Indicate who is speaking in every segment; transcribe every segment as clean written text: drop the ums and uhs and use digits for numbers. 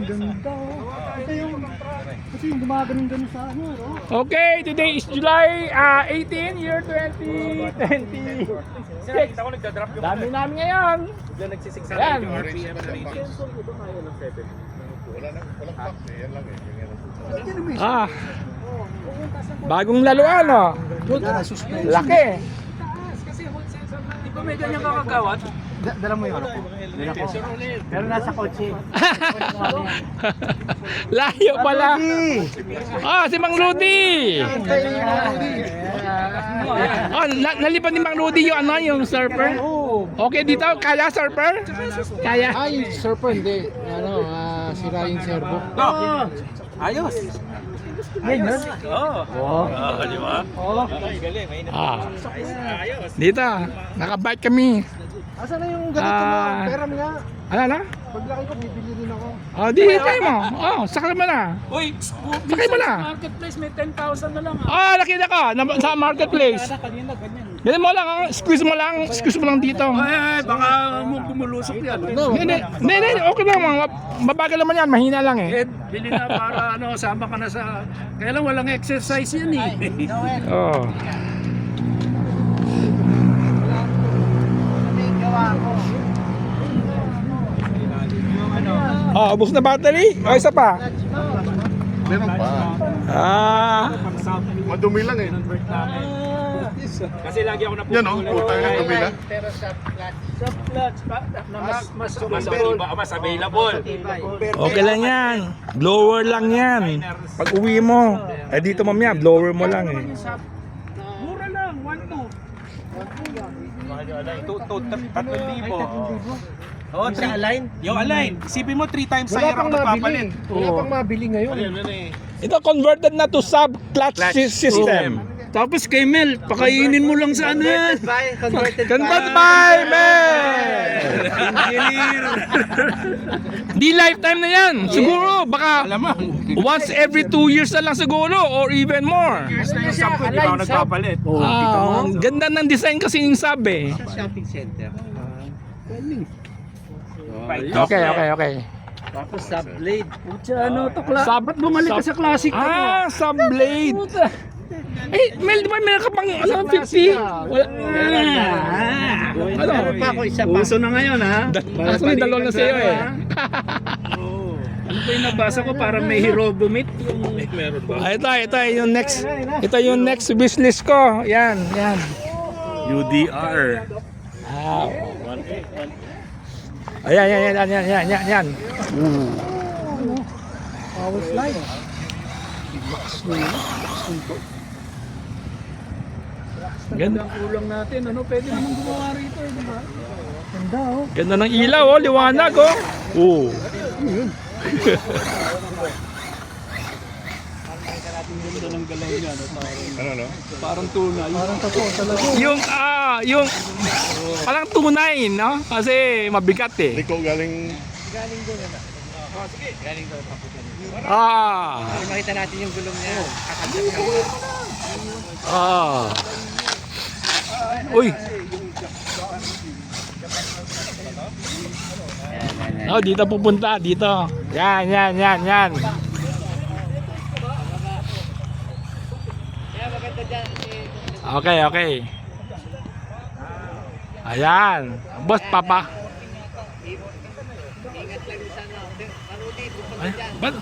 Speaker 1: ganda oh. Kasi yung gumaganon-ganon sa ano, no?
Speaker 2: Okay, today is July 18, year 2026. Dami namin ngayon. Yan. Bagong laruan, oh. Laki.
Speaker 3: Di ba may ganyan kakagawad?
Speaker 1: Dala mo yung ano ko. Dala ko. Pero nasa kotse.
Speaker 2: Layo pala. Si Mang Rudy. Nalipan ni Mang Rudy yung ano, yung surfer. Okay, dito kaya surfer? Kaya.
Speaker 1: Ay, surfer hindi. Ano, sira yung servo.
Speaker 3: Ayos!
Speaker 1: Ganyan?
Speaker 3: Oo. Di ba?
Speaker 2: Dito, nakabike kami.
Speaker 1: Asan na yung ganito mo? Pera mo nga.
Speaker 2: Ano na?
Speaker 1: Paglaki ko, bibili rin ako.
Speaker 2: Di tayo mo. Sakay mo na.
Speaker 3: Uy,
Speaker 2: Sakay mo na.
Speaker 3: marketplace may 10,000 na lang.
Speaker 2: Nakita ko sa marketplace.
Speaker 3: Kanina ganyan.
Speaker 2: Ganun mo lang, squeeze mo lang dito.
Speaker 3: Ay, baka mo bumulusok yan.
Speaker 2: Hindi, okay lang. Mabagal naman yan, mahina lang eh.
Speaker 3: Bili na para sama ka na sa... Kaya lang walang exercise yan eh.
Speaker 2: Oh. Ubos na battery? Isa pa?
Speaker 4: Meron pa. Madumi lang eh.
Speaker 3: Kasi lagi ako
Speaker 4: Yan oh, putang na dumi na.
Speaker 3: mas available.
Speaker 2: Okay lang yan. Blower lang yan. Pag uwi mo, dito mamaya, blower mo lang eh.
Speaker 3: Mura lang, 1,200. 3,000. Oh, yung align. Isipin mo 3 times
Speaker 1: Wala
Speaker 3: higher
Speaker 1: pang
Speaker 3: ako nagpapalit.
Speaker 1: mabili. Wala pang mabili ngayon.
Speaker 2: Ito converted na to sub-clutch system.
Speaker 3: Tapos kay Mel, pakainin mo lang sa ano yan.
Speaker 2: Convert by Mel! Di lifetime na yan. Siguro, baka once every 2 years na lang siguro or even more.
Speaker 3: Years na yung sub ko, di ba ako nagpapalit?
Speaker 2: Ang ganda ng design kasi yung sub eh.
Speaker 1: Shopping center.
Speaker 2: Okay.
Speaker 1: Tapos subblade.
Speaker 2: Sub,
Speaker 3: Ba't bumalik ka sa classic ko?
Speaker 2: sub-blade. Mel, di ba meron ka pang 50? Wala.
Speaker 1: Meron pa ako isa pa.
Speaker 3: Uso na ngayon ha?
Speaker 2: Actually, dalawa na sa'yo eh.
Speaker 3: Ano ba yung nabasa ko para may Hirobumit? Meron ba?
Speaker 2: Ito yung next. Ito yung next wishlist ko. Yan.
Speaker 3: UDR.
Speaker 2: Ayan.
Speaker 1: Power slide.
Speaker 2: Ganda.
Speaker 3: Ang kulang natin, pwede naman gumawa rito, di ba?
Speaker 1: Ganda oh.
Speaker 2: Ganda ng ilaw, liwanag oh.
Speaker 3: Ganda ng galaw niya,
Speaker 4: Ano no?
Speaker 3: parang tunay.
Speaker 1: Parang totoo talaga.
Speaker 2: Yung parang tunay, no? Kasi mabigat eh.
Speaker 4: Liko galing.
Speaker 1: Makita natin yung gulong niya.
Speaker 2: Uy. Dito pupunta, dito. Yan. Okay. Ayan. Boss, papa. Ay, ba't?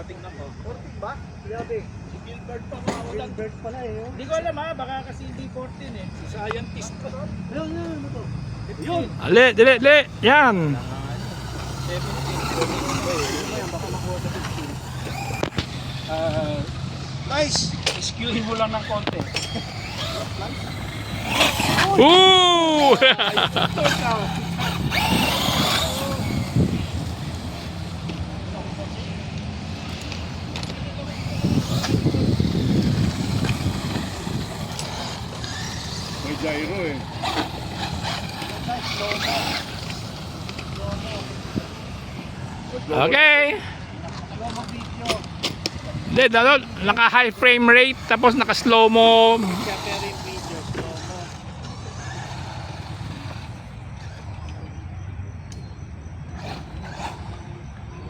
Speaker 3: Tingnan ko.
Speaker 1: 14 ba? Grabe.
Speaker 3: Si Gilbert pa mawalan.
Speaker 1: Bird pala eh.
Speaker 3: Hindi ko alam baka kasi hindi 14 eh. Si scientist pa.
Speaker 1: Ayun, ano to?
Speaker 3: Yun.
Speaker 2: Dili. Yan.
Speaker 3: Nice. Iskuhin mo lang ng konti.
Speaker 2: Ooh!
Speaker 4: May gyro eh.
Speaker 2: Okay. Hindi, naka high frame rate tapos naka slow mo.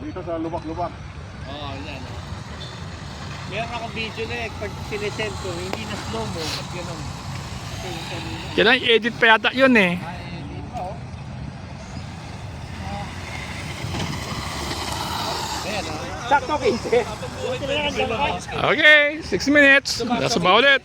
Speaker 4: Dito sa lubak-lubak.
Speaker 1: Oo, yan. Meron akong video na pag sinesend ko, hindi na slow mo. Ba't ganun? Kasi yung kanina.
Speaker 2: Kailangan edit pa yata yun eh.
Speaker 1: Sakto 15.
Speaker 2: Okay, 6 minutes. That's about it.